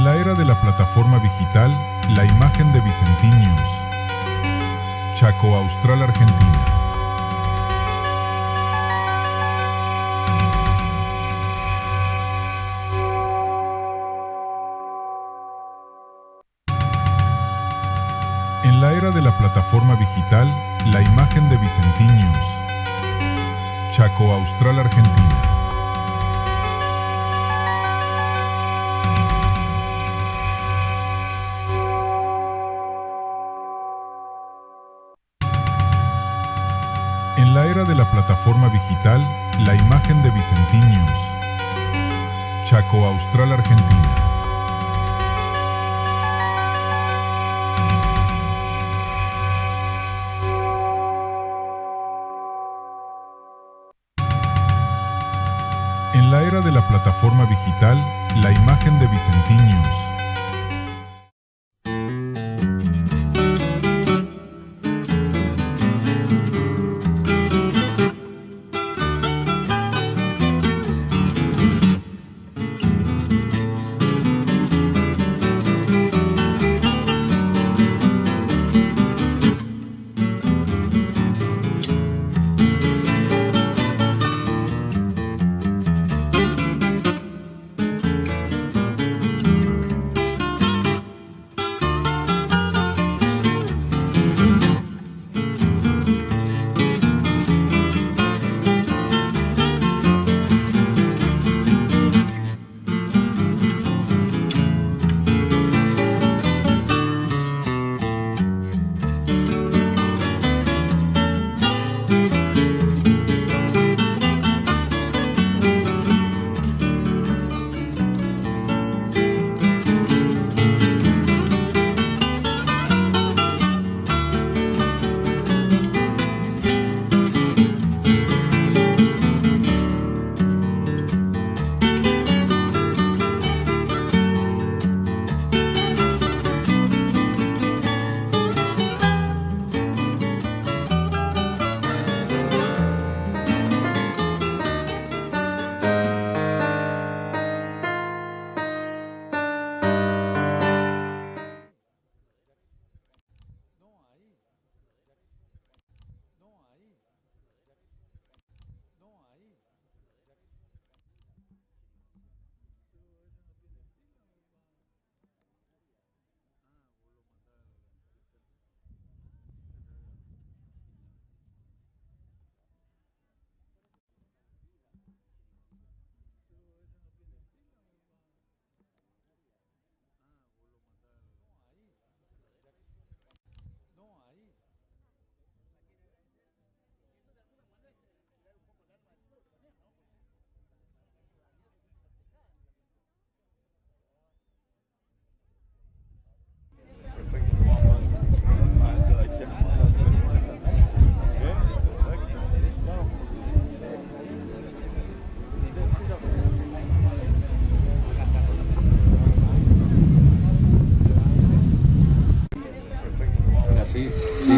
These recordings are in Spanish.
En la era de la plataforma digital, la imagen de Vicentiños. Chaco Austral, Argentina. En la era de la plataforma digital, la imagen de Vicentiños. Chaco Austral, Argentina. En la era de la plataforma digital, la imagen de Vicentiños. Chaco Austral, Argentina. En la era de la plataforma digital, la imagen de Vicentiños.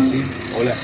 Sí, hola.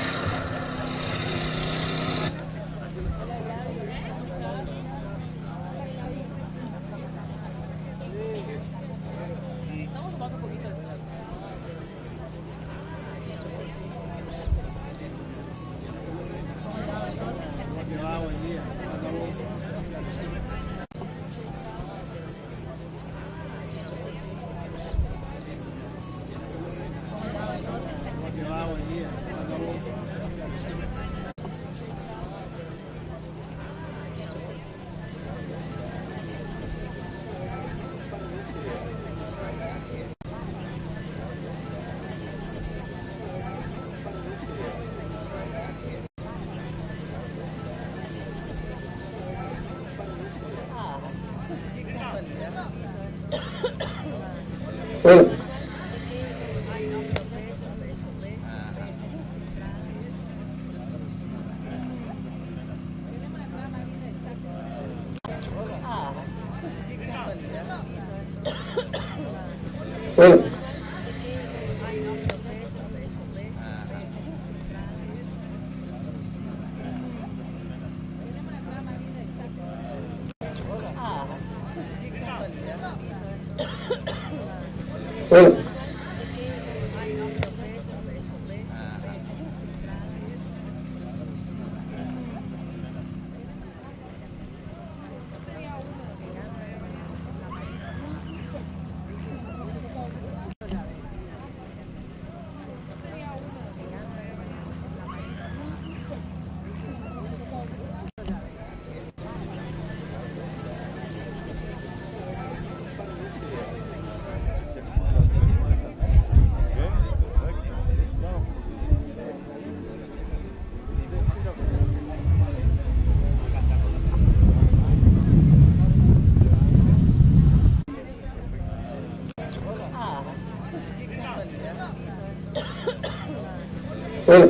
Hola. Hola. Hola. Hola.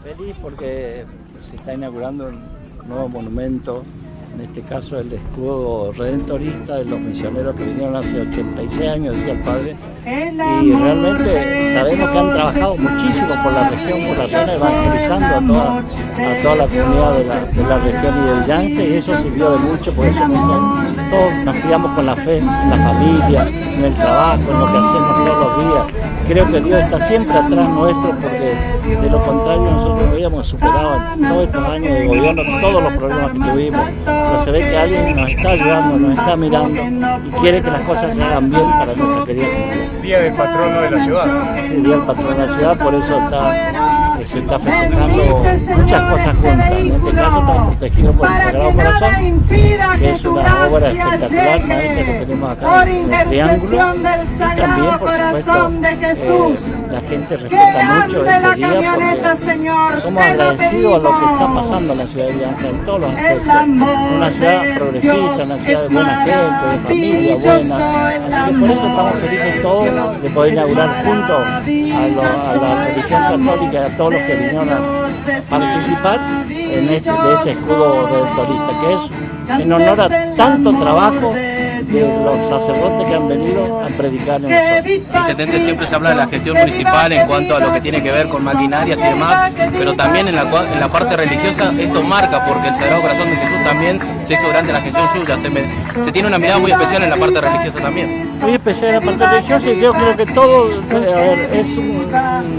Feliz porque se está inaugurando un nuevo monumento, en este caso el escudo redentorista de los misioneros que vinieron hace 86 años, decía el padre, y realmente sabemos que han trabajado muchísimo por la región, por la zona, evangelizando a toda la comunidad de la región y de Villanque, y eso sirvió de mucho, por eso todos nos criamos con la fe, en la familia, en el trabajo, en lo que hacemos todos los días. Creo que Dios está siempre atrás nuestro, porque de lo contrario nosotros habíamos superado en todos estos años de gobierno todos los problemas que tuvimos, pero se ve que alguien nos está ayudando, nos está mirando y quiere que las cosas se hagan bien para nuestra querida comunidad. Día del patrono de la ciudad. Sí, Día del patrono de la ciudad, por eso se está festejando muchas cosas juntas. En este caso estamos protegidos por el Sagrado Corazón, que es una obra espectacular, maestra, que tenemos acá en el Triángulo. Y también, por supuesto, la gente respeta mucho este día porque somos agradecidos a lo que está pasando en la ciudad de Villanque en todos los aspectos. Una ciudad progresista, una ciudad de buena gente, de familia buena. Así que por eso estamos felices todos de poder inaugurar junto a la religión católica y a todos los que vinieron a participar de este escudo redentorista, que es en honor a tanto trabajo de los sacerdotes que han venido a predicar en nosotros. Intendente, siempre se habla de la gestión municipal en cuanto a lo que tiene que ver con maquinarias y demás, pero también en la parte religiosa esto marca, porque el Sagrado Corazón de Jesús también se hizo grande la gestión suya. Se tiene una mirada muy especial en la parte religiosa también. Muy especial en la parte religiosa, y yo creo que todo es un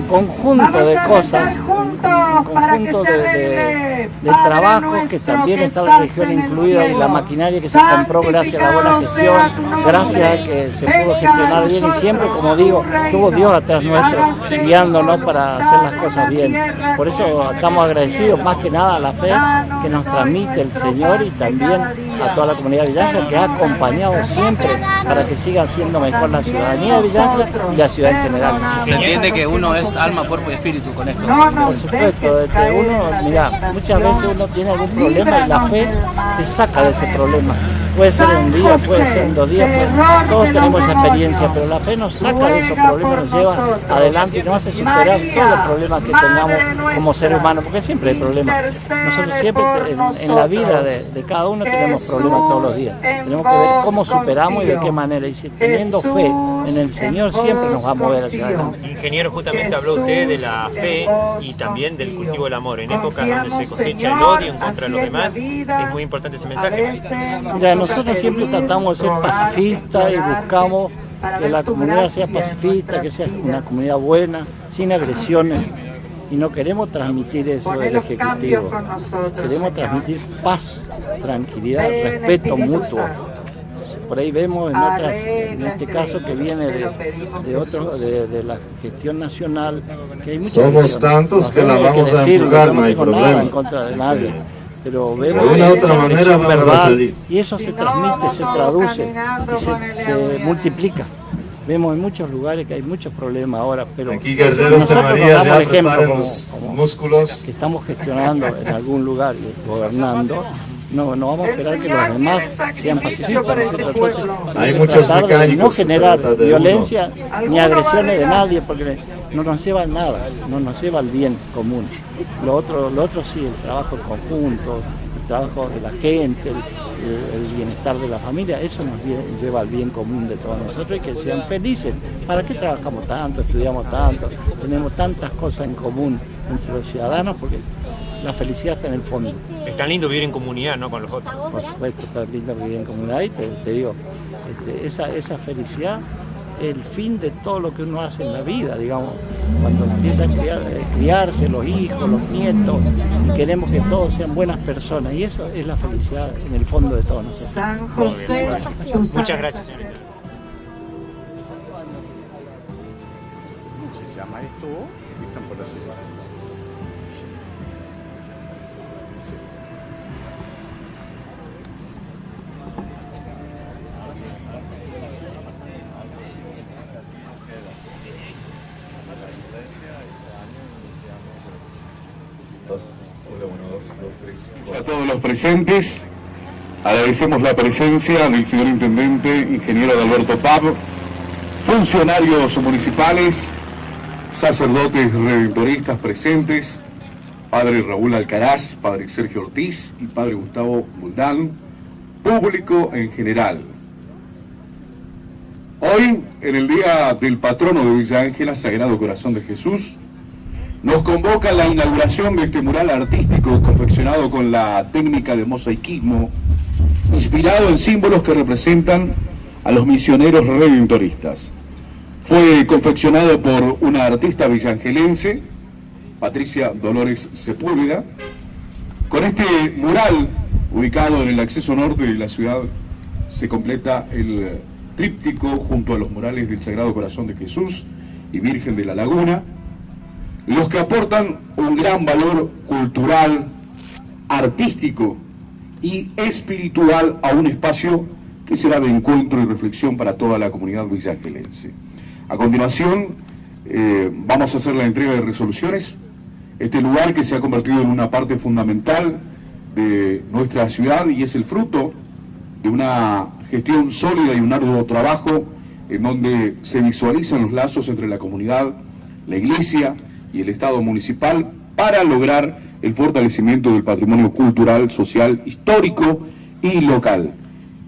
conjunto de cosas, un conjunto de trabajos, que también está la religión incluida y la maquinaria que se compró gracias a la buena gestión, gracias a que se pudo gestionar bien, y siempre, como digo, tuvo Dios atrás nuestro guiándonos para hacer las cosas bien. Por eso estamos agradecidos más que nada a la fe que nos transmite el Señor, y también a toda la comunidad de Villanque, que ha acompañado siempre para que siga siendo mejor la ciudadanía de Villanque y la ciudad en general. Se entiende que uno es alma, cuerpo y espíritu con esto. Por supuesto, de que uno, mira, muchas veces uno tiene algún problema y la fe te saca de ese problema. Puede ser en un día, puede ser en 2 días, todos tenemos esa experiencia, pero la fe nos saca de esos problemas, nos lleva adelante y nos hace superar todos los problemas que tengamos como ser humano, porque siempre hay problemas. Nosotros siempre en la vida de cada uno tenemos problemas todos los días. Tenemos que ver cómo superamos y de qué manera. Y si teniendo fe en el Señor siempre nos va a mover hacia adelante. Ingeniero, justamente habló usted de la fe y también del cultivo del amor. En épocas donde se cosecha el odio en contra de los demás, es muy importante ese mensaje. Mira, nosotros siempre tratamos de ser pacifistas y buscamos que la comunidad sea pacifista, que sea una comunidad buena, sin agresiones. Y no queremos transmitir eso del Ejecutivo. Queremos transmitir paz, tranquilidad, respeto mutuo. Por ahí vemos en este caso que viene de la gestión nacional, que hay muchas somos tantos que la vamos a empujar, no hay problema. Nada en contra de nadie. Pero vemos de una u otra manera vamos a salir. Y eso se transmite, se traduce y se multiplica. Vemos en muchos lugares que hay muchos problemas ahora, pero aquí guerreros de María ya preparan los músculos que estamos gestionando en algún lugar y gobernando. No vamos a esperar que los demás sean pacifistas. Hay muchos tratar de mecánicos, no generar violencia ni agresiones de nadie, porque no nos lleva a nada, no nos lleva al bien común. Lo otro sí, el trabajo en conjunto, el trabajo de la gente, el bienestar de la familia, eso nos lleva al bien común de todos nosotros y que sean felices. ¿Para qué trabajamos tanto, estudiamos tanto? Tenemos tantas cosas en común entre los ciudadanos porque la felicidad está en el fondo. Es tan lindo vivir en comunidad, ¿no? Con los otros. Por supuesto, está lindo vivir en comunidad y te digo, esa felicidad es el fin de todo lo que uno hace en la vida, digamos, cuando empieza a criarse los hijos, los nietos, y queremos que todos sean buenas personas, y eso es la felicidad en el fondo de todos nosotros. San José, muchas gracias, señorita. ¿Cómo se llama esto? Están por la ciudad. A todos los presentes, agradecemos la presencia del señor Intendente, ingeniero Adalberto Papp, funcionarios municipales, sacerdotes redentoristas presentes, padre Raúl Alcaraz, padre Sergio Ortiz y padre Gustavo Muldán, público en general. Hoy, en el día del patrono de Villa Ángela, Sagrado Corazón de Jesús, nos convoca la inauguración de este mural artístico confeccionado con la técnica de mosaicismo, inspirado en símbolos que representan a los misioneros redentoristas. Fue confeccionado por una artista villangelense, Patricia Dolores Sepúlveda. Con este mural, ubicado en el acceso norte de la ciudad, se completa el tríptico junto a los murales del Sagrado Corazón de Jesús y Virgen de la Laguna, los que aportan un gran valor cultural, artístico y espiritual a un espacio que será de encuentro y reflexión para toda la comunidad villangelense. A continuación, vamos a hacer la entrega de resoluciones. Este lugar que se ha convertido en una parte fundamental de nuestra ciudad y es el fruto de una gestión sólida y un arduo trabajo en donde se visualizan los lazos entre la comunidad, la iglesia y el Estado municipal para lograr el fortalecimiento del patrimonio cultural, social, histórico y local.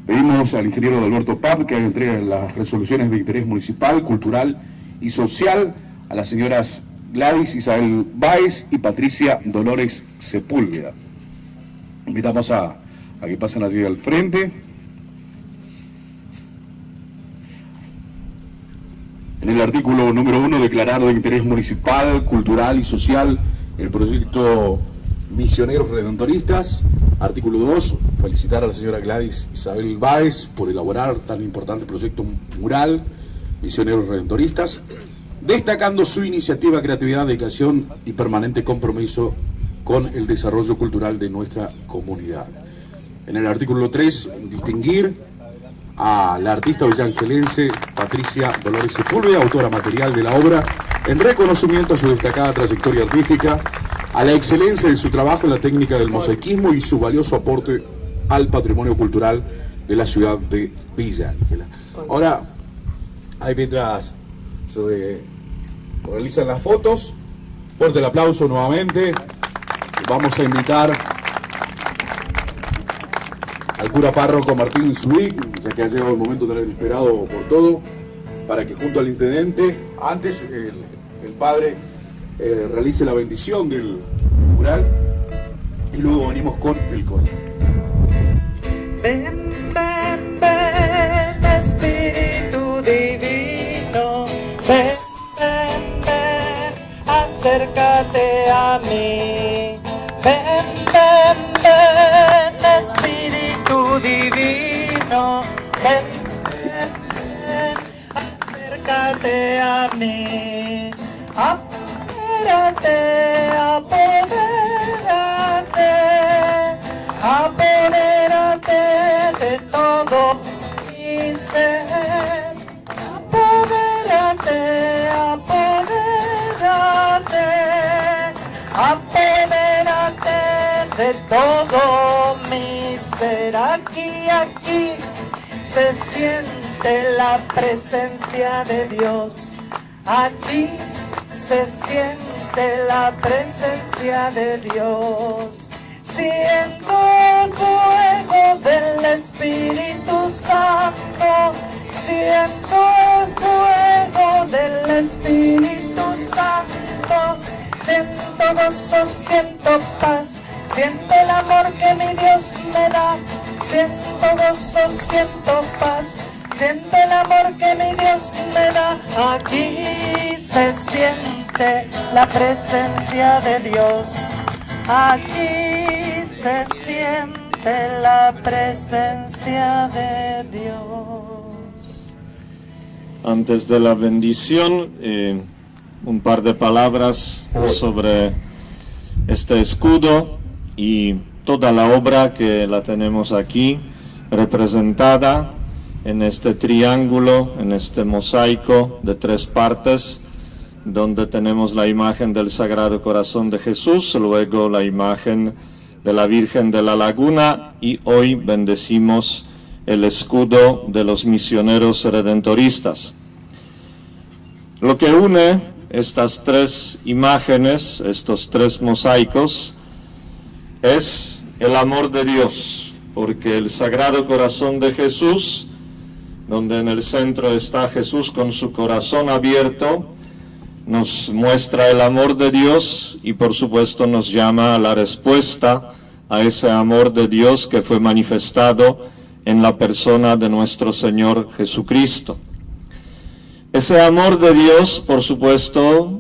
Pedimos al ingeniero Adalberto Papp que haga entrega de las resoluciones de interés municipal, cultural y social a las señoras Gladys Isabel Báez y Patricia Dolores Sepúlveda. Invitamos a que pasen allí al frente. En el artículo número 1, declarar de interés municipal, cultural y social el proyecto Misioneros Redentoristas. Artículo 2, felicitar a la señora Gladys Isabel Báez por elaborar tan importante proyecto mural Misioneros Redentoristas, destacando su iniciativa, creatividad, dedicación y permanente compromiso con el desarrollo cultural de nuestra comunidad. En el artículo 3, distinguir a la artista villangelense Patricia Dolores Sepúlveda, autora material de la obra, en reconocimiento a su destacada trayectoria artística, a la excelencia de su trabajo en la técnica del mosaicismo y su valioso aporte al patrimonio cultural de la ciudad de Villa Ángela. Ahora, ahí mientras se realizan las fotos, fuerte el aplauso nuevamente. Vamos a invitar al cura párroco Martín Zubik, ya que ha llegado el momento tan esperado por todo, para que junto al intendente, antes el padre realice la bendición del mural y luego venimos con el coro. Ven, ven, ven, Espíritu Divino, ven, ven, ven, acércate a mí. Ven, ven, ven, Espíritu Divino, ven, ven, ven, acércate a mí. Apodérate, apodérate, apodérate de todo mi ser. Apodérate, apodérate, apodérate de todo mi ser. Aquí se siente la presencia de Dios. Aquí se siente la presencia de Dios. Siento el fuego del Espíritu Santo, siento el fuego del Espíritu Santo, siento gozo, siento paz, siento el amor que mi Dios me da, siento gozo, siento paz, siento el amor que mi Dios me da. Aquí se siente la presencia de Dios, aquí se siente la presencia de Dios. Antes de la bendición, un par de palabras sobre este escudo y toda la obra que la tenemos aquí representada en este triángulo, en este mosaico de 3 partes, donde tenemos la imagen del Sagrado Corazón de Jesús, luego la imagen de la Virgen de la Laguna, y hoy bendecimos el escudo de los misioneros redentoristas. Lo que une estas 3 imágenes, estos 3 mosaicos, es el amor de Dios, porque el Sagrado Corazón de Jesús, donde en el centro está Jesús con su corazón abierto, nos muestra el amor de Dios y por supuesto nos llama a la respuesta a ese amor de Dios que fue manifestado en la persona de nuestro Señor Jesucristo. Ese amor de Dios, por supuesto,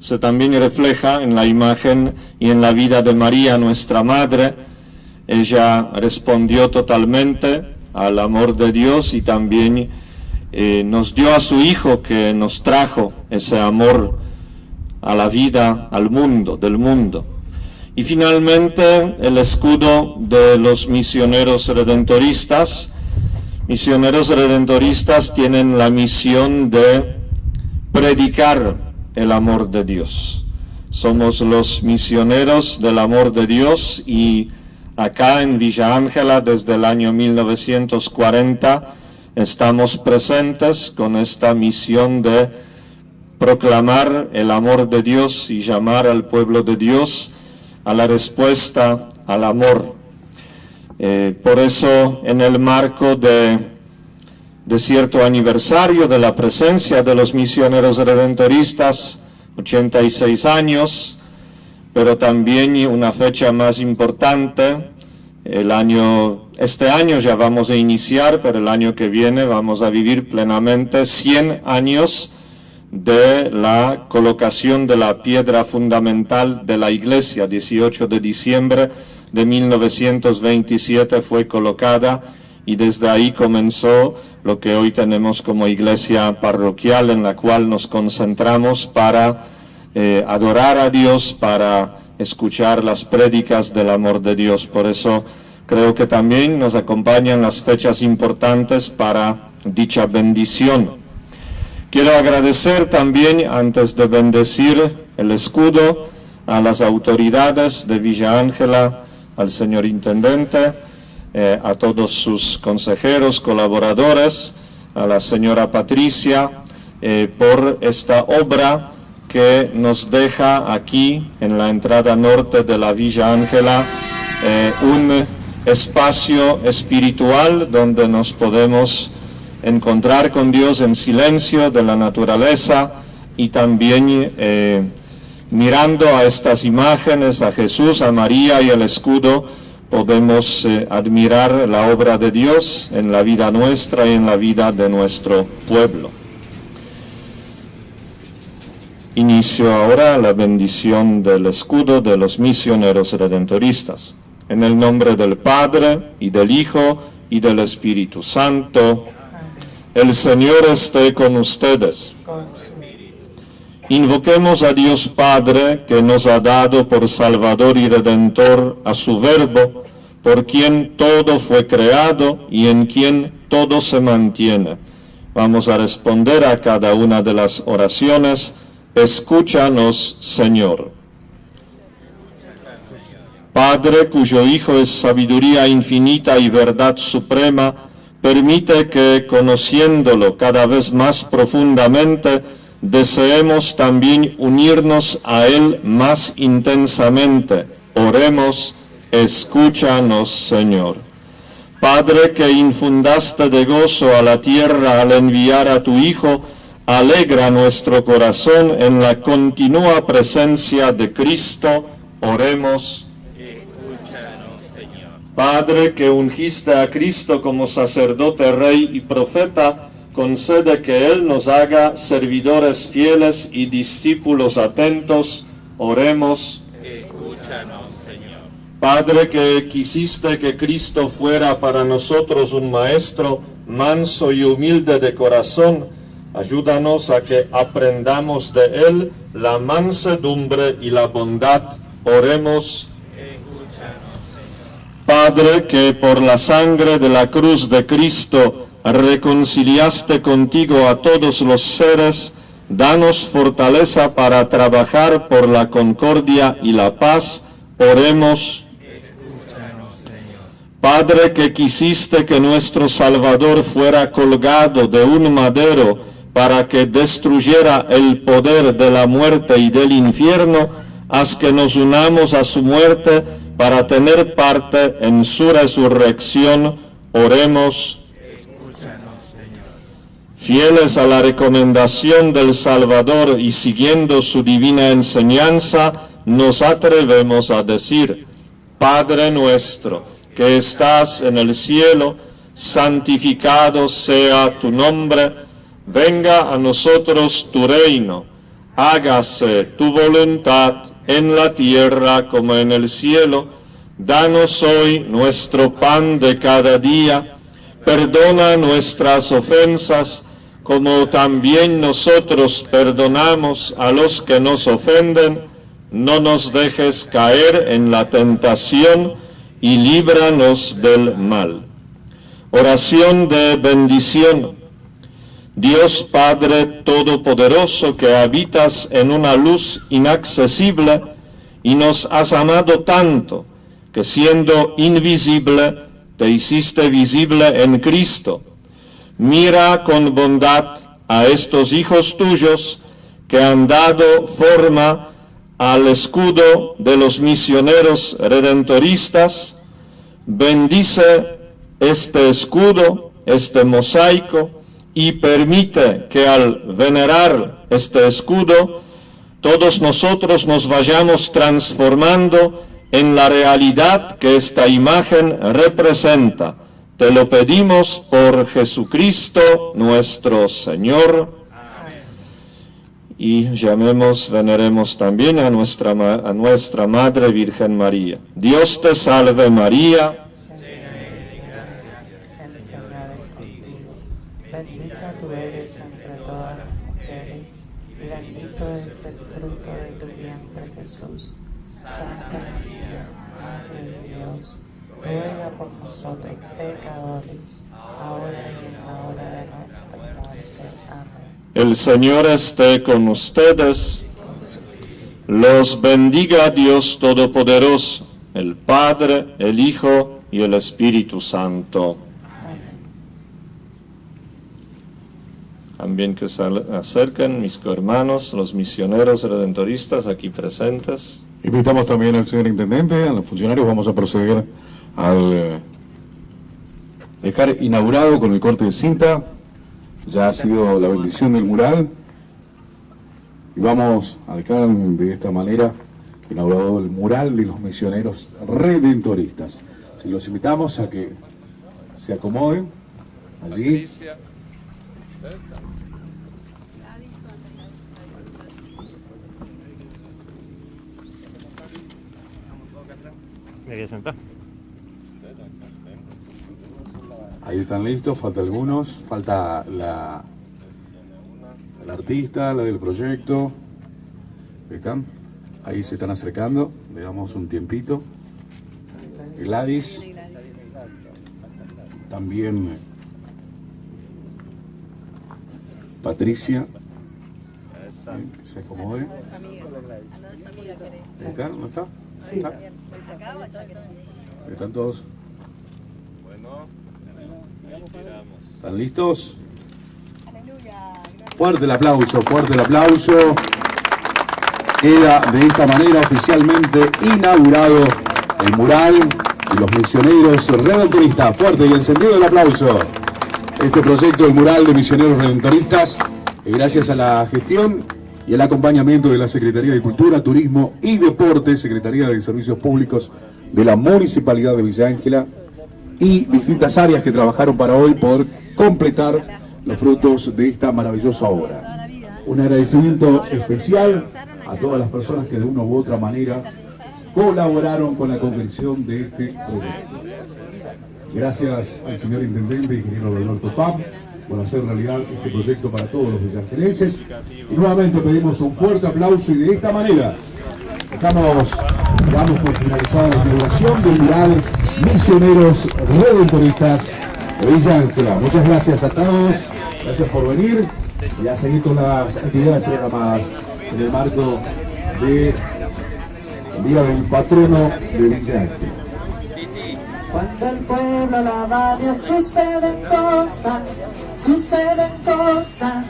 se también refleja en la imagen y en la vida de María, nuestra Madre. Ella respondió totalmente al amor de Dios y también nos dio a su Hijo, que nos trajo ese amor a la vida, al mundo, del mundo. Y finalmente el escudo de los misioneros redentoristas. Misioneros redentoristas tienen la misión de predicar el amor de Dios. Somos los misioneros del amor de Dios y acá en Villa Ángela desde el año 1940 estamos presentes con esta misión de proclamar el amor de Dios y llamar al pueblo de Dios a la respuesta al amor. Por eso, en el marco de cierto aniversario de la presencia de los misioneros redentoristas, 86 años, pero también una fecha más importante, este año ya vamos a iniciar, pero el año que viene vamos a vivir plenamente 100 años de la colocación de la piedra fundamental de la Iglesia. 18 de diciembre de 1927 fue colocada y desde ahí comenzó lo que hoy tenemos como iglesia parroquial, en la cual nos concentramos para adorar a Dios, para escuchar las prédicas del amor de Dios. Por eso creo que también nos acompañan las fechas importantes para dicha bendición. Quiero agradecer también, antes de bendecir el escudo, a las autoridades de Villa Ángela, al señor intendente, a todos sus consejeros, colaboradores, a la señora Patricia, por esta obra que nos deja aquí en la entrada norte de la Villa Ángela un espacio espiritual donde nos podemos encontrar con Dios en silencio de la naturaleza y también mirando a estas imágenes, a Jesús, a María y el escudo, podemos admirar la obra de Dios en la vida nuestra y en la vida de nuestro pueblo. Inicio ahora la bendición del escudo de los misioneros redentoristas. En el nombre del Padre, y del Hijo, y del Espíritu Santo. El Señor esté con ustedes. Invoquemos a Dios Padre, que nos ha dado por Salvador y Redentor a su Verbo, por quien todo fue creado y en quien todo se mantiene. Vamos a responder a cada una de las oraciones. Escúchanos, Señor. Padre, cuyo Hijo es sabiduría infinita y verdad suprema, permite que, conociéndolo cada vez más profundamente, deseemos también unirnos a Él más intensamente. Oremos, escúchanos, Señor. Padre, que infundaste de gozo a la tierra al enviar a tu Hijo, alegra nuestro corazón en la continua presencia de Cristo. Oremos. Escúchanos, Señor. Padre, que ungiste a Cristo como sacerdote, rey y profeta, concede que Él nos haga servidores fieles y discípulos atentos. Oremos. Escúchanos, Señor. Padre, que quisiste que Cristo fuera para nosotros un maestro manso y humilde de corazón, ayúdanos a que aprendamos de Él la mansedumbre y la bondad. Oremos. Padre, que por la sangre de la cruz de Cristo reconciliaste contigo a todos los seres, danos fortaleza para trabajar por la concordia y la paz. Oremos. Padre, que quisiste que nuestro Salvador fuera colgado de un madero para que destruyera el poder de la muerte y del infierno, haz que nos unamos a su muerte para tener parte en su resurrección. Oremos. Fieles a la recomendación del Salvador y siguiendo su divina enseñanza, nos atrevemos a decir: Padre nuestro, que estás en el cielo, santificado sea tu nombre, venga a nosotros tu reino, hágase tu voluntad en la tierra como en el cielo. Danos hoy nuestro pan de cada día, perdona nuestras ofensas, como también nosotros perdonamos a los que nos ofenden. No nos dejes caer en la tentación y líbranos del mal. Oración de bendición. Dios Padre Todopoderoso, que habitas en una luz inaccesible y nos has amado tanto, que siendo invisible te hiciste visible en Cristo. Mira con bondad a estos hijos tuyos que han dado forma al escudo de los misioneros redentoristas. Bendice este escudo, este mosaico, y permite que al venerar este escudo, todos nosotros nos vayamos transformando en la realidad que esta imagen representa. Te lo pedimos por Jesucristo nuestro Señor. Y veneremos también a nuestra Madre Virgen María. Dios te salve María. Bendita tú eres entre todas las mujeres, y bendito es el fruto de tu vientre, Jesús. Santa María, Madre de Dios, ruega por nosotros pecadores, ahora y en la hora de nuestra muerte. Amén. El Señor esté con ustedes. Los bendiga Dios Todopoderoso, el Padre, el Hijo y el Espíritu Santo. También que se acerquen mis hermanos, los misioneros redentoristas aquí presentes. Invitamos también al señor intendente, a los funcionarios. Vamos a proceder al dejar inaugurado con el corte de cinta. Ya ha sido la bendición del mural. Y vamos a dejar de esta manera inaugurado el mural de los misioneros redentoristas. Si los invitamos a que se acomoden allí. ¿Me voy a sentar? Ahí están listos, falta algunos, falta el artista, la del proyecto. Ahí están, ahí se están acercando, le damos un tiempito. Gladys, también Patricia, que se acomode. ¿Ahí están? ¿No está? ¿Está? ¿Están todos? ¿Están listos? Fuerte el aplauso, fuerte el aplauso. Queda de esta manera oficialmente inaugurado el mural de los misioneros redentoristas. Fuerte y encendido el aplauso. Este proyecto del mural de misioneros redentoristas, gracias a la gestión y el acompañamiento de la Secretaría de Cultura, Turismo y Deporte, Secretaría de Servicios Públicos de la Municipalidad de Villa Ángela y distintas áreas que trabajaron para hoy poder completar los frutos de esta maravillosa obra. Un agradecimiento especial a todas las personas que de una u otra manera colaboraron con la concreción de este proyecto. Gracias al señor Intendente, ingeniero Alberto Pab, por hacer realidad este proyecto para todos los villangelenses. Y nuevamente pedimos un fuerte aplauso y de esta manera damos por finalizada la inauguración del mural Misioneros Redentoristas de Villa Ángela. Muchas gracias a todos, gracias por venir y a seguir con las actividades programadas en el marco del Día del Patrono de Villa Ángela. Cuando el pueblo alaba a Dios suceden cosas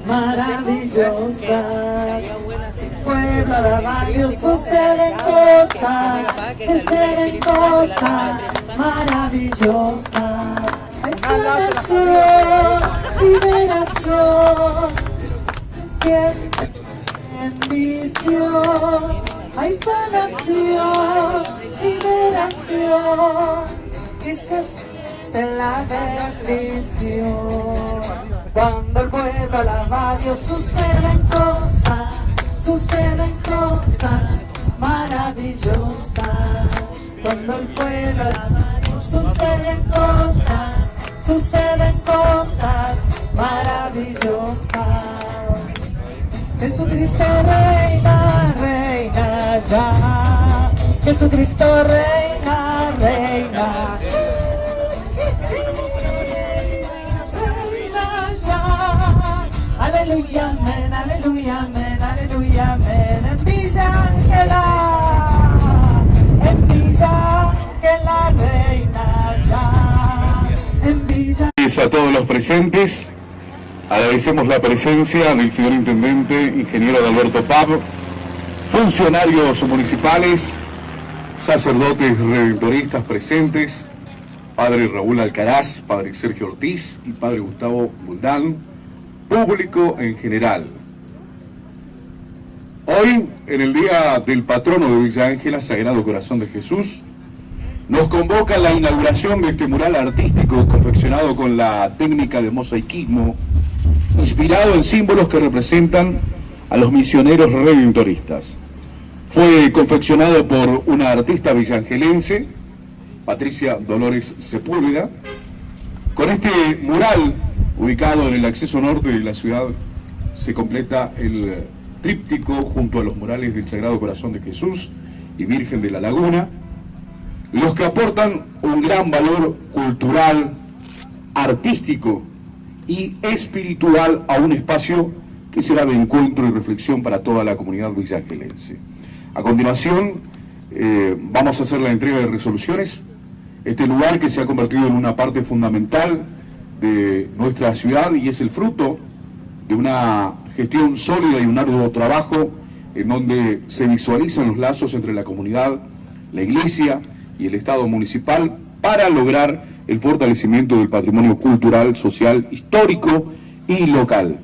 maravillosas. Pueblo alaba a Dios suceden cosas maravillosas. Hay salvación, liberación, siempre bendición. Hay sanación, liberación, y se siente la bendición. Cuando el pueblo alaba a Dios suceden cosas maravillosas. Cuando el pueblo alaba a Dios suceden cosas maravillosas. Jesucristo reina, reina ya. Jesucristo reina, reina. Reina ya. Aleluya, amén, aleluya, amén, aleluya, amén. En Villa Ángela, reina ya. En Villa. A todos los presentes. Agradecemos la presencia del señor Intendente, ingeniero Alberto Pab, funcionarios municipales, sacerdotes redentoristas presentes, padre Raúl Alcaraz, padre Sergio Ortiz y padre Gustavo Buldán, público en general. Hoy, en el Día del Patrono de Villa Ángela, Sagrado Corazón de Jesús, nos convoca la inauguración de este mural artístico confeccionado con la técnica de mosaicismo, inspirado en símbolos que representan a los misioneros redentoristas. Fue confeccionado por una artista villangelense, Patricia Dolores Sepúlveda. Con este mural, ubicado en el acceso norte de la ciudad, se completa el tríptico junto a los murales del Sagrado Corazón de Jesús y Virgen de la Laguna, los que aportan un gran valor cultural, artístico y espiritual a un espacio que será de encuentro y reflexión para toda la comunidad villangelense. A continuación, vamos a hacer la entrega de resoluciones. Este lugar que se ha convertido en una parte fundamental de nuestra ciudad y es el fruto de una gestión sólida y un arduo trabajo en donde se visualizan los lazos entre la comunidad, la iglesia y el Estado municipal para lograr el fortalecimiento del patrimonio cultural, social, histórico y local.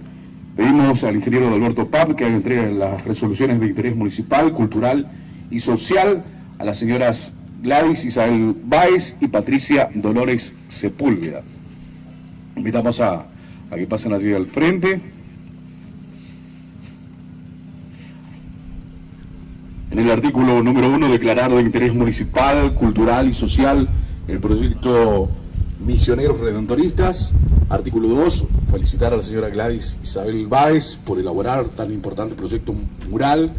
Pedimos al ingeniero Alberto Pab que haga entrega de las resoluciones de interés municipal, cultural y social a las señoras Gladys Isabel Báez y Patricia Dolores Sepúlveda. Invitamos a que pasen allí al frente. En el artículo número 1, declarar de interés municipal, cultural y social el proyecto Misioneros Redentoristas. Artículo 2, felicitar a la señora Gladys Isabel Báez por elaborar tan importante proyecto mural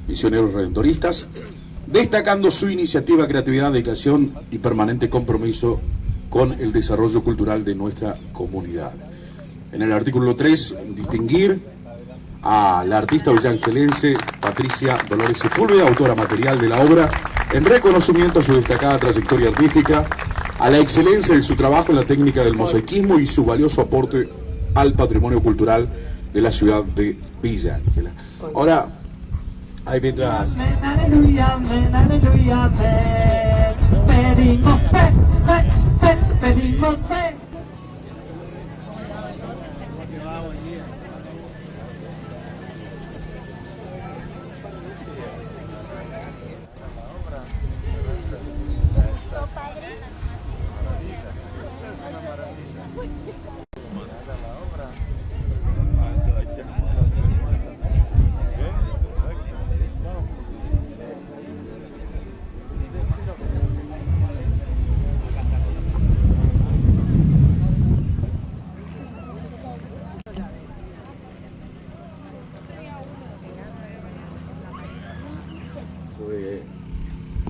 Misioneros Redentoristas, destacando su iniciativa, creatividad, dedicación y permanente compromiso con el desarrollo cultural de nuestra comunidad. En el artículo 3, distinguir a la artista villangelense Patricia Dolores Sepúlveda, autora material de la obra, en reconocimiento a su destacada trayectoria artística, a la excelencia de su trabajo en la técnica del mosaicismo y su valioso aporte al patrimonio cultural de la ciudad de Villa Ángela. Ahora, ahí mientras... Aleluya, amén, aleluya, amén. Pedimos fe, pedimos fe.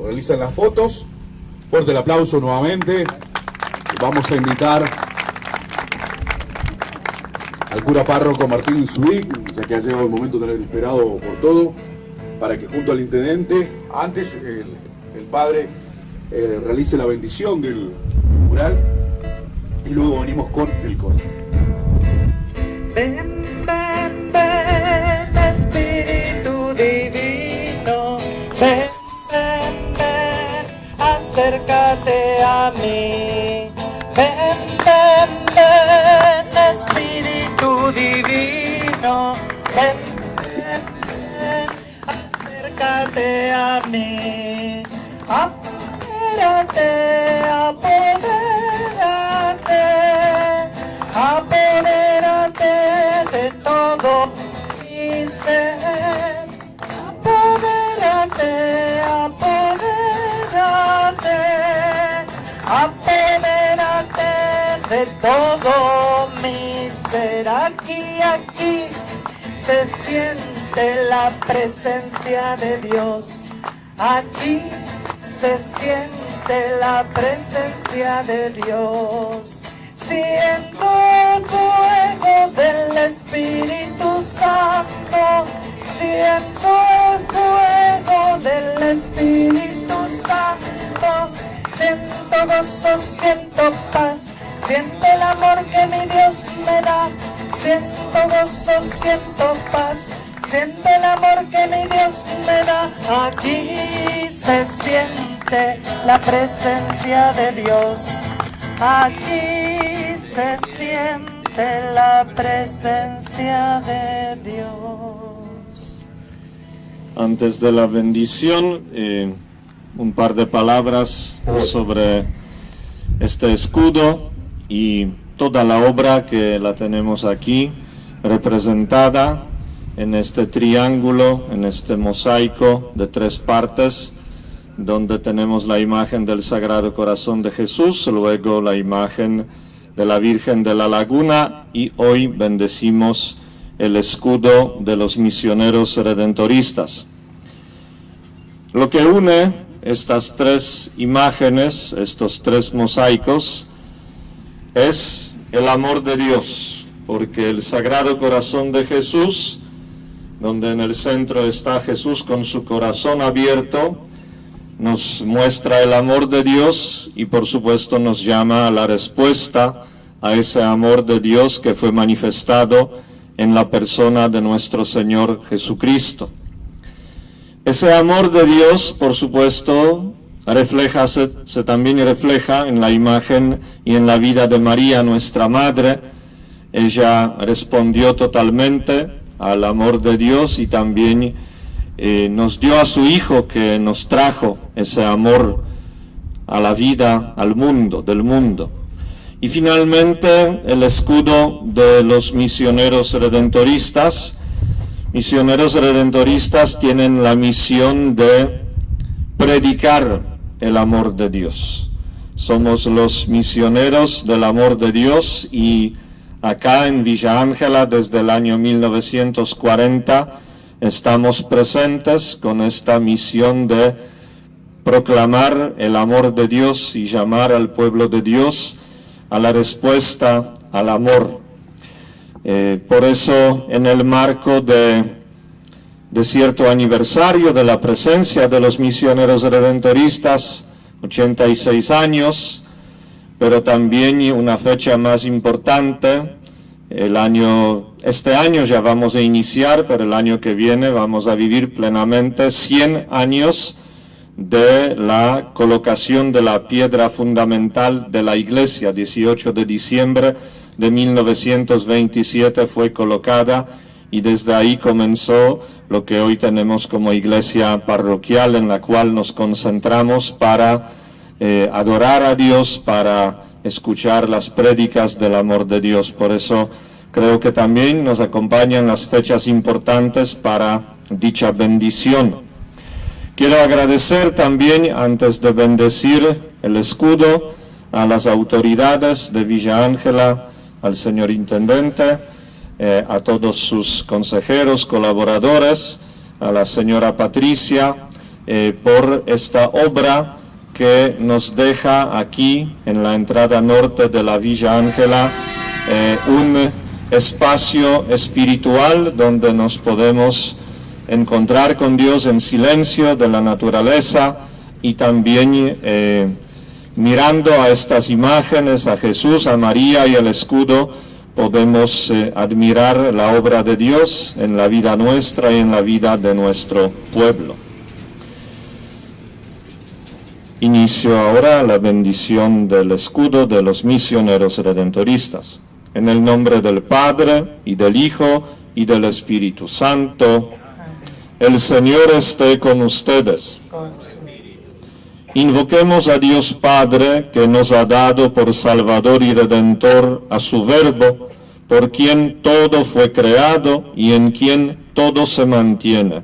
Realizan las fotos. Fuerte el aplauso nuevamente. Vamos a invitar al cura párroco Martín Zubik, ya que ha llegado el momento tan esperado por todo, para que junto al intendente, antes el padre realice la bendición del mural y luego venimos con el coro. Ven, ven, ven, Espíritu Divino, ven, ven, ven, acércate a mí. Ven, ven, ven, Espíritu Divino, ven, ven, ven, acércate a mí. Apodérate, apodérate, apodérate de todo mi ser. Apodérate, apodérate, apodérate de todo mi ser. Aquí se siente la presencia de Dios. Aquí se siente la presencia de Dios. Siento el fuego del Espíritu Santo. Siento el fuego del Espíritu Santo. Siento gozo, siento paz. Siento el amor que mi Dios me da. Siento gozo, siento paz. Siento el amor que mi Dios me da. Aquí se siente la presencia de Dios. Aquí se siente la presencia de Dios. Antes de la bendición, un par de palabras sobre este escudo y toda la obra que la tenemos aquí representada en este triángulo, en este mosaico de 3 partes, donde tenemos la imagen del Sagrado Corazón de Jesús, luego la imagen de la Virgen de la Laguna, y hoy bendecimos el escudo de los misioneros redentoristas. Lo que une estas 3 imágenes, estos 3 mosaicos, es el amor de Dios, porque el Sagrado Corazón de Jesús, donde en el centro está Jesús con su corazón abierto, nos muestra el amor de Dios y por supuesto nos llama a la respuesta a ese amor de Dios que fue manifestado en la persona de nuestro Señor Jesucristo. Ese amor de Dios, por supuesto, se también refleja en la imagen y en la vida de María, nuestra Madre. Ella respondió totalmente al amor de Dios y también nos dio a su Hijo, que nos trajo ese amor a la vida, al mundo, del mundo. Y finalmente el escudo de los misioneros redentoristas. Misioneros redentoristas tienen la misión de predicar el amor de Dios. Somos los misioneros del amor de Dios y acá en Villa Ángela desde el año 1940 estamos presentes con esta misión de proclamar el amor de Dios y llamar al pueblo de Dios a la respuesta al amor. Por eso, en el marco de cierto aniversario de la presencia de los misioneros redentoristas, 86 años, pero también una fecha más importante, el año este año ya vamos a iniciar, pero el año que viene vamos a vivir plenamente 100 años de la colocación de la piedra fundamental de la iglesia. 18 de diciembre de 1927 fue colocada y desde ahí comenzó lo que hoy tenemos como iglesia parroquial, en la cual nos concentramos para adorar a Dios, para escuchar las prédicas del amor de Dios. Por eso creo que también nos acompañan las fechas importantes para dicha bendición. Quiero agradecer también, antes de bendecir el escudo, a las autoridades de Villa Ángela, al señor intendente, a todos sus consejeros, colaboradores, a la señora Patricia, por esta obra que nos deja aquí en la entrada norte de la Villa Ángela un espacio espiritual donde nos podemos encontrar con Dios en silencio de la naturaleza y también mirando a estas imágenes, a Jesús, a María y el escudo, podemos admirar la obra de Dios en la vida nuestra y en la vida de nuestro pueblo. Inicio ahora la bendición del escudo de los misioneros redentoristas. En el nombre del Padre, y del Hijo, y del Espíritu Santo. El Señor esté con ustedes. Invoquemos a Dios Padre, que nos ha dado por Salvador y Redentor a su Verbo, por quien todo fue creado y en quien todo se mantiene.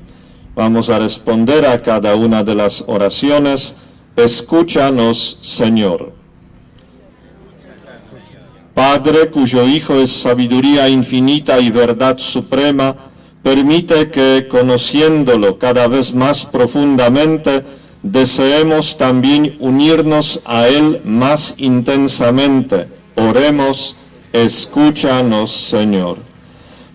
Vamos a responder a cada una de las oraciones. Escúchanos, Señor. Padre, cuyo Hijo es sabiduría infinita y verdad suprema, permite que, conociéndolo cada vez más profundamente, deseemos también unirnos a Él más intensamente. Oremos, escúchanos, Señor.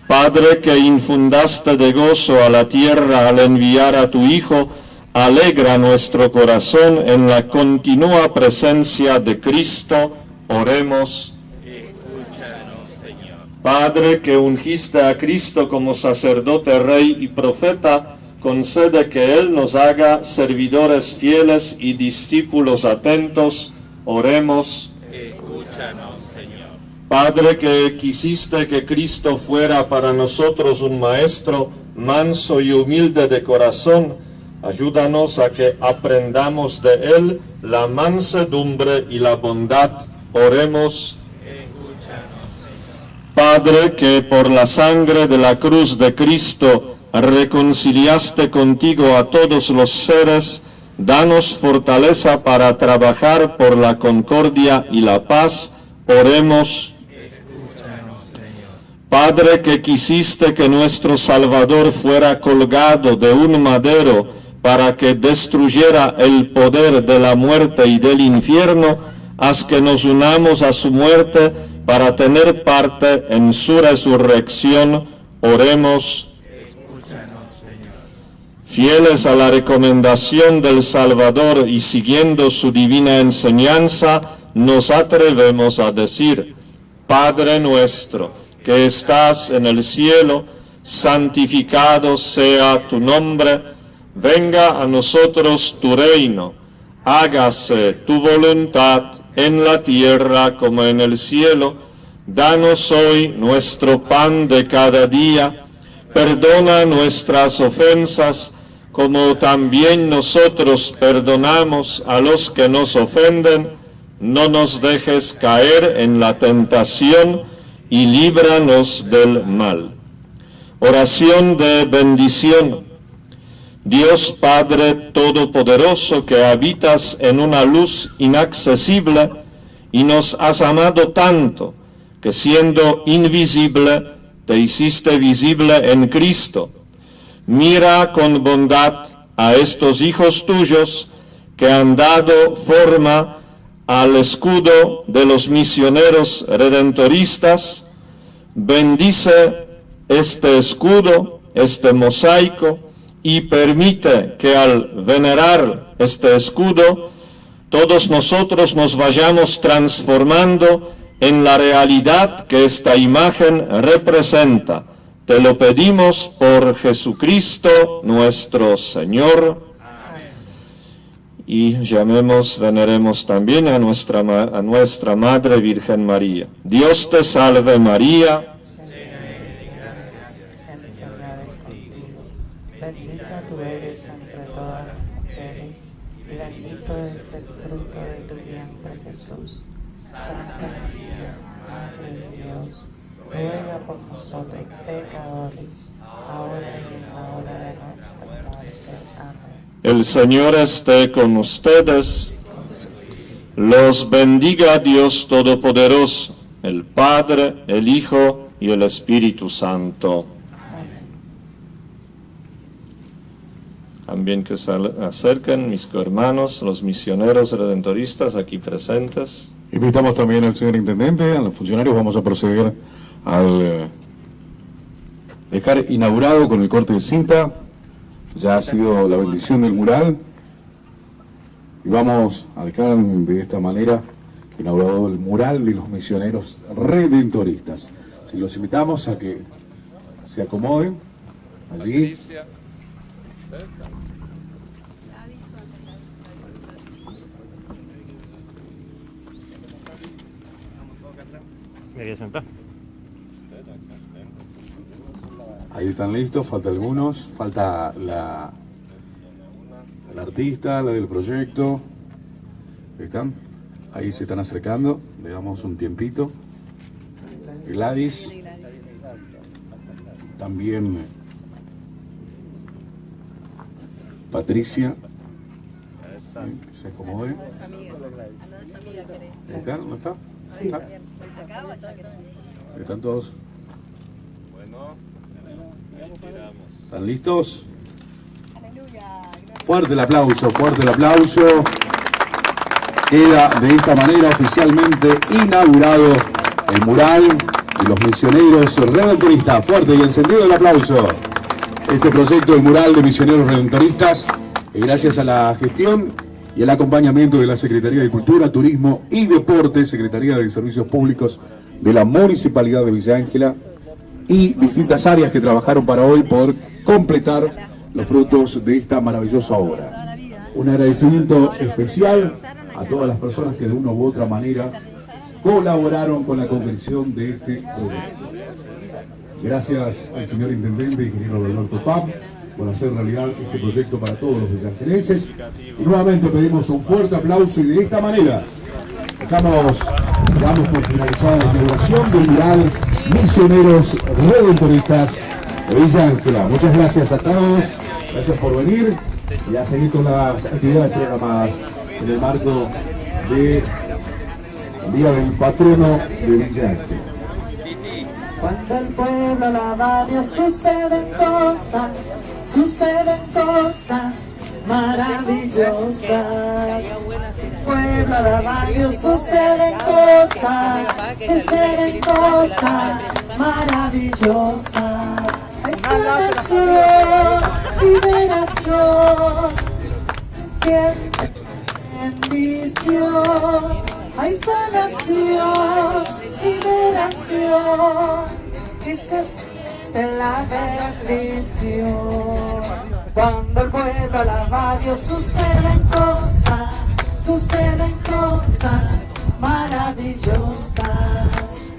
Padre, que infundaste de gozo a la tierra al enviar a tu Hijo, alegra nuestro corazón en la continua presencia de Cristo. Oremos. Escúchanos, Señor. Padre, que ungiste a Cristo como sacerdote, rey y profeta, concede que Él nos haga servidores fieles y discípulos atentos. Oremos. Escúchanos, Señor. Padre, que quisiste que Cristo fuera para nosotros un maestro manso y humilde de corazón, ayúdanos a que aprendamos de Él la mansedumbre y la bondad. Oremos. Escúchanos, Señor. Padre, que por la sangre de la cruz de Cristo reconciliaste contigo a todos los seres, danos fortaleza para trabajar por la concordia y la paz. Oremos. Escúchanos, Señor. Padre, que quisiste que nuestro Salvador fuera colgado de un madero para que destruyera el poder de la muerte y del infierno, haz que nos unamos a su muerte para tener parte en su resurrección. Oremos. Escúchanos, Señor. Fieles a la recomendación del Salvador y siguiendo su divina enseñanza, nos atrevemos a decir: Padre nuestro, que estás en el cielo, santificado sea tu nombre. Venga a nosotros tu reino, hágase tu voluntad en la tierra como en el cielo. Danos hoy nuestro pan de cada día, perdona nuestras ofensas, como también nosotros perdonamos a los que nos ofenden. No nos dejes caer en la tentación y líbranos del mal. Oración de bendición. Dios Padre Todopoderoso, que habitas en una luz inaccesible y nos has amado tanto, que siendo invisible te hiciste visible en Cristo. Mira con bondad a estos hijos tuyos que han dado forma al escudo de los misioneros redentoristas. Bendice este escudo, este mosaico, y permite que al venerar este escudo, todos nosotros nos vayamos transformando en la realidad que esta imagen representa. Te lo pedimos por Jesucristo nuestro Señor. Y veneremos también a nuestra Madre Virgen María. Dios te salve María. Bendita tú eres entre todas las mujeres, y bendito es el fruto de tu vientre, Jesús. Santa María, Madre de Dios, ruega por nosotros pecadores, ahora y en la hora de nuestra muerte. Amén. El Señor esté con ustedes. Los bendiga Dios Todopoderoso, el Padre, el Hijo y el Espíritu Santo. También que se acerquen mis cohermanos, los misioneros redentoristas aquí presentes. Invitamos también al señor Intendente, a los funcionarios. Vamos a proceder al dejar inaugurado con el corte de cinta. Ya ha sido la bendición del mural. Y vamos a dejar de esta manera inaugurado el mural de los misioneros redentoristas. Si los invitamos a que se acomoden allí. Me voy a sentar. Ahí están listos, falta algunos, falta la artista, la del proyecto. Ahí están, ahí se están acercando, le damos un tiempito. Gladys, también Patricia, que se acomode. Ahí están, ¿no está? ¿Está? ¿Están todos? ¿Están listos? Fuerte el aplauso, fuerte el aplauso. Queda de esta manera oficialmente inaugurado el mural de los misioneros redentoristas. Fuerte y encendido el aplauso. Este proyecto del mural de misioneros redentoristas, gracias a la gestión y el acompañamiento de la Secretaría de Cultura, Turismo y Deporte, Secretaría de Servicios Públicos de la Municipalidad de Villa Ángela y distintas áreas que trabajaron para hoy poder completar los frutos de esta maravillosa obra. Un agradecimiento especial a todas las personas que de una u otra manera colaboraron con la concreción de este proyecto. Gracias al señor Intendente, ingeniero Roberto Pam, por hacer realidad este proyecto para todos los villangelenses. Y nuevamente pedimos un fuerte aplauso y de esta manera damos por finalizada la inauguración del mural Misioneros Redentoristas de Villa Ángela. Muchas gracias a todos, gracias por venir y a seguir con las actividades programadas en el marco del Día del Patrono de Villa Ángela. Cuando el pueblo alaba a Dios suceden cosas maravillosas. Pueblo alaba a Dios suceden cosas maravillosas. Hay sanación, liberación, siente bendición. Hay sanación, liberación, y se siente la bendición. Cuando el pueblo alaba a Dios suceden cosas maravillosas.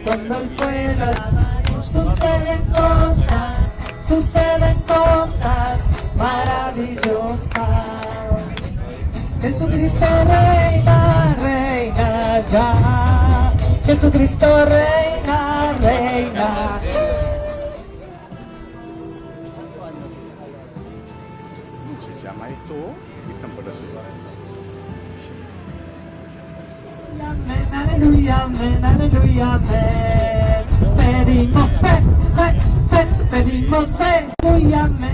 Cuando el pueblo alaba a Dios suceden cosas maravillosas. Jesucristo reina, reina ya. Jesucristo reina, reina. ¿Cómo se llama esto? ¿Qué están por hacer? Amén, aleluya, amén, aleluya, amén. Pedimos fe, pedimos fe, aleluya, amén.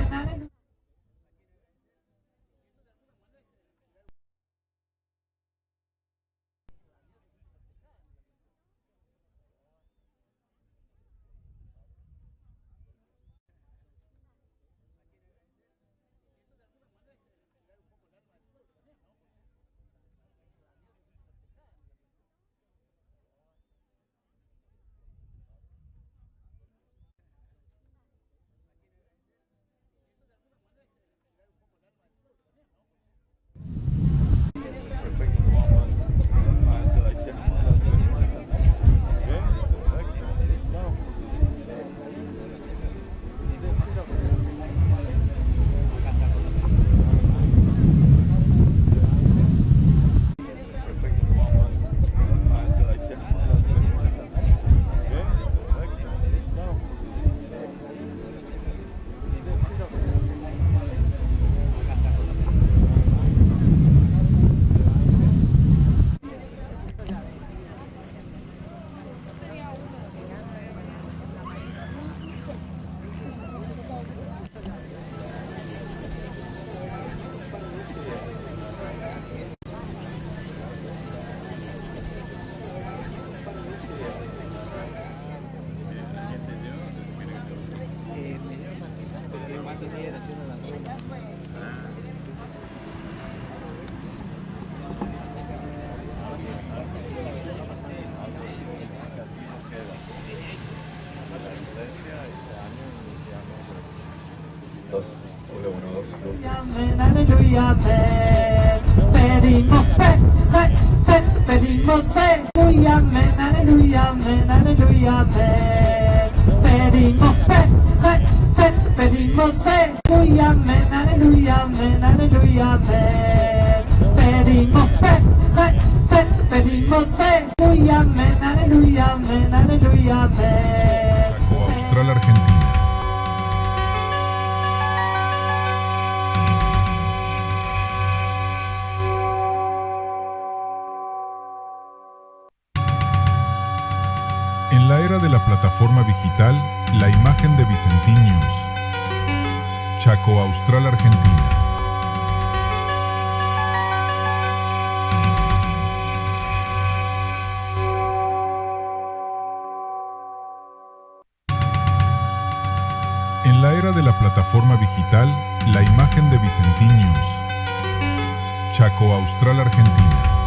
Aleluya, pedimos fe, pedimos fe, aleluya, aleluya, aleluya, pedimos fe, pedimos fe, aleluya, aleluya, aleluya, pedimos fe, pedimos fe, aleluya, aleluya, aleluya, Chaco Austral, Argentina. En la era de la plataforma digital, la imagen de Vicentín News. Chaco Austral, Argentina. En la era de la plataforma digital, la imagen de Vicentín News. Chaco Austral, Argentina.